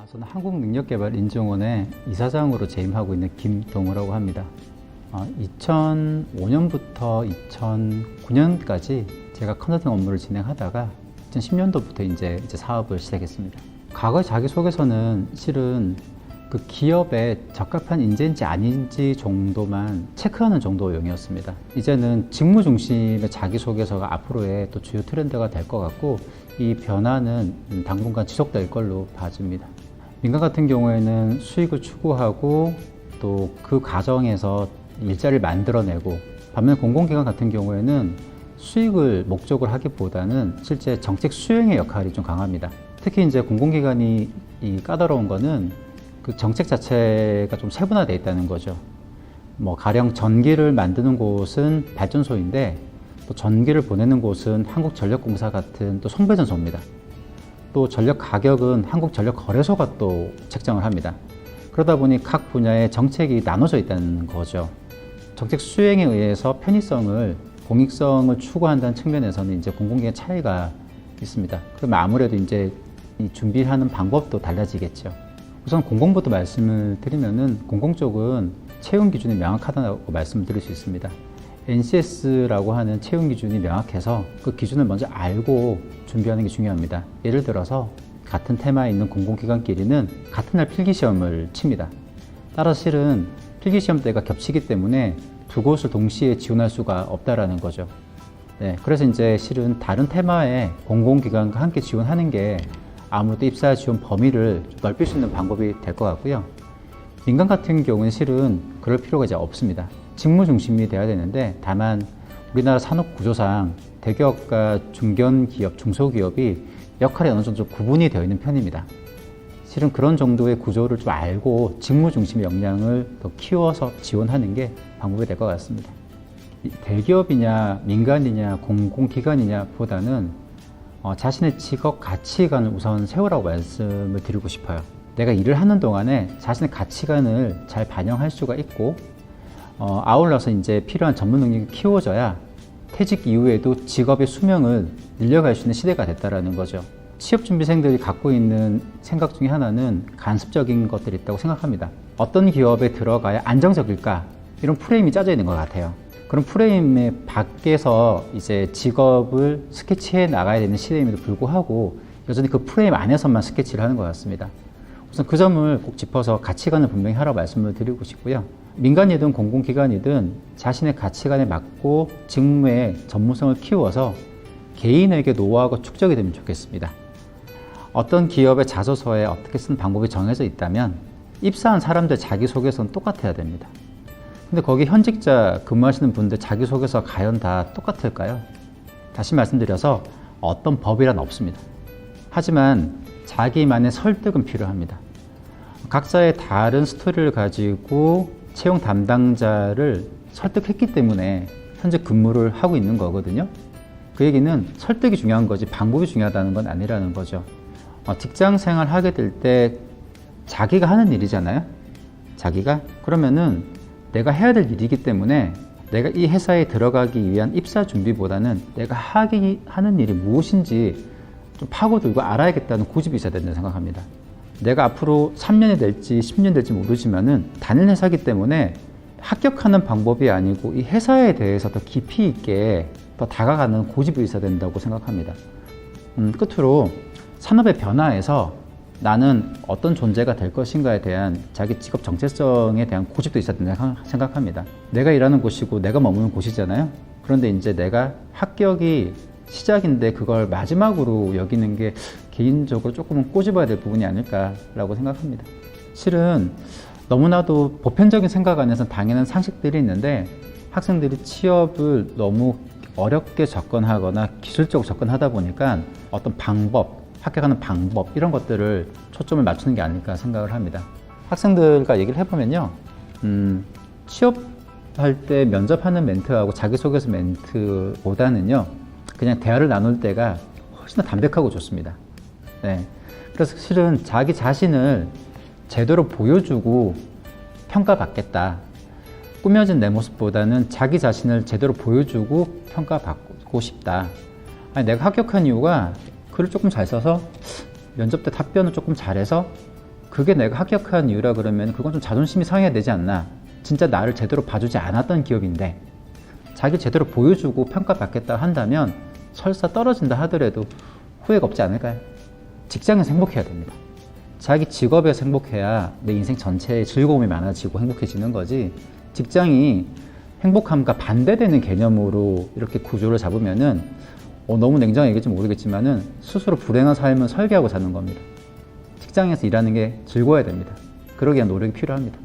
저는 한국능력개발인증원의 이사장으로 재임하고 있는 김동우라고 합니다. 2005년부터 2009년까지 제가 컨설팅 업무를 진행하다가 2010년도부터 이제 사업을 시작했습니다. 과거 자기소개서는 실은 그 기업에 적합한 인재인지 아닌지 정도만 체크하는 정도용이었습니다. 이제는 직무 중심의 자기소개서가 앞으로의 또 주요 트렌드가 될 것 같고, 이 변화는 당분간 지속될 걸로 봐집니다. 민간 같은 경우에는 수익을 추구하고 또 그 과정에서 일자리를 만들어내고, 반면 공공기관 같은 경우에는 수익을 목적으로 하기보다는 실제 정책 수행의 역할이 좀 강합니다. 특히 이제 공공기관이 까다로운 거는 그 정책 자체가 좀 세분화되어 있다는 거죠. 가령 전기를 만드는 곳은 발전소인데, 또 전기를 보내는 곳은 한국전력공사 같은 또 송배전소입니다. 또 전력 가격은 한국전력거래소가 또 책정을 합니다. 그러다 보니 각 분야의 정책이 나눠져 있다는 거죠. 정책 수행에 의해서 편의성을, 공익성을 추구한다는 측면에서는 이제 공공기관 차이가 있습니다. 그러면 아무래도 이제 이 준비하는 방법도 달라지겠죠. 우선 공공부터 말씀을 드리면은, 공공 쪽은 채용 기준이 명확하다고 말씀을 드릴 수 있습니다. NCS라고 하는 채용 기준이 명확해서 그 기준을 먼저 알고 준비하는 게 중요합니다. 예를 들어서 같은 테마에 있는 공공기관끼리는 같은 날 필기시험을 칩니다. 따라서 실은 필기시험 때가 겹치기 때문에 두 곳을 동시에 지원할 수가 없다라는 거죠. 네, 그래서 이제 실은 다른 테마의 공공기관과 함께 지원하는 게 아무래도 입사 지원 범위를 넓힐 수 있는 방법이 될 것 같고요. 민간 같은 경우는 실은 그럴 필요가 이제 없습니다. 직무 중심이 돼야 되는데, 다만 우리나라 산업 구조상 대기업과 중견기업, 중소기업이 역할이 어느 정도 구분이 되어 있는 편입니다. 실은 그런 정도의 구조를 좀 알고 직무 중심의 역량을 더 키워서 지원하는 게 방법이 될 것 같습니다. 대기업이냐 민간이냐 공공기관이냐 보다는 자신의 직업 가치관을 우선 세우라고 말씀을 드리고 싶어요. 내가 일을 하는 동안에 자신의 가치관을 잘 반영할 수가 있고, 아울러서 이제 필요한 전문 능력이 키워져야 퇴직 이후에도 직업의 수명을 늘려갈 수 있는 시대가 됐다라는 거죠. 취업준비생들이 갖고 있는 생각 중에 하나는 간섭적인 것들이 있다고 생각합니다. 어떤 기업에 들어가야 안정적일까? 이런 프레임이 짜져 있는 것 같아요. 그런 프레임에 밖에서 이제 직업을 스케치해 나가야 되는 시대임에도 불구하고 여전히 그 프레임 안에서만 스케치를 하는 것 같습니다. 우선 그 점을 꼭 짚어서 가치관을 분명히 하라고 말씀을 드리고 싶고요. 민간이든 공공기관이든 자신의 가치관에 맞고 직무의 전문성을 키워서 개인에게 노하우가 축적이 되면 좋겠습니다. 어떤 기업의 자소서에 어떻게 쓰는 방법이 정해져 있다면 입사한 사람들 자기소개서는 똑같아야 됩니다. 근데 거기 현직자 근무하시는 분들 자기소개서 과연 다 똑같을까요? 다시 말씀드려서 어떤 법이란 없습니다. 하지만 자기만의 설득은 필요합니다. 각자의 다른 스토리를 가지고 채용 담당자를 설득했기 때문에 현재 근무를 하고 있는 거거든요. 그 얘기는 설득이 중요한 거지 방법이 중요하다는 건 아니라는 거죠. 직장 생활 하게 될 때 자기가 하는 일이잖아요. 자기가 그러면은 내가 해야 될 일이기 때문에 내가 이 회사에 들어가기 위한 입사 준비보다는 내가 하는 일이 무엇인지 좀 파고들고 알아야겠다는 고집이 있어야 된다고 생각합니다. 내가 앞으로 3년이 될지 10년 될지 모르지만은 다니는 회사이기 때문에 합격하는 방법이 아니고 이 회사에 대해서 더 깊이 있게 더 다가가는 고집이 있어야 된다고 생각합니다. 끝으로 산업의 변화에서 나는 어떤 존재가 될 것인가에 대한 자기 직업 정체성에 대한 고집도 있어야 된다고 생각합니다. 내가 일하는 곳이고 내가 머무는 곳이잖아요. 그런데 이제 내가 합격이 시작인데 그걸 마지막으로 여기는 게 개인적으로 조금은 꼬집어야 될 부분이 아닐까라고 생각합니다. 실은 너무나도 보편적인 생각 안에서는 당연한 상식들이 있는데, 학생들이 취업을 너무 어렵게 접근하거나 기술적으로 접근하다 보니까 어떤 방법, 합격하는 방법 이런 것들을 초점을 맞추는 게 아닐까 생각을 합니다. 학생들과 얘기를 해보면요, 취업할 때 면접하는 멘트하고 자기소개서 멘트보다는요 그냥 대화를 나눌 때가 훨씬 더 담백하고 좋습니다. 네. 그래서 실은 자기 자신을 제대로 보여주고 평가받겠다. 꾸며진 내 모습보다는 자기 자신을 제대로 보여주고 평가받고 싶다. 아니, 내가 합격한 이유가 글을 조금 잘 써서 면접 때 답변을 조금 잘해서 그게 내가 합격한 이유라 그러면 그건 좀 자존심이 상해야 되지 않나. 진짜 나를 제대로 봐주지 않았던 기업인데 자기 제대로 보여주고 평가받겠다 한다면 설사 떨어진다 하더라도 후회가 없지 않을까요? 직장에서 행복해야 됩니다. 자기 직업에서 행복해야 내 인생 전체에 즐거움이 많아지고 행복해지는 거지, 직장이 행복함과 반대되는 개념으로 이렇게 구조를 잡으면은 너무 냉정하게 얘기할지 모르겠지만은 스스로 불행한 삶을 설계하고 사는 겁니다. 직장에서 일하는 게 즐거워야 됩니다. 그러기 위한 노력이 필요합니다.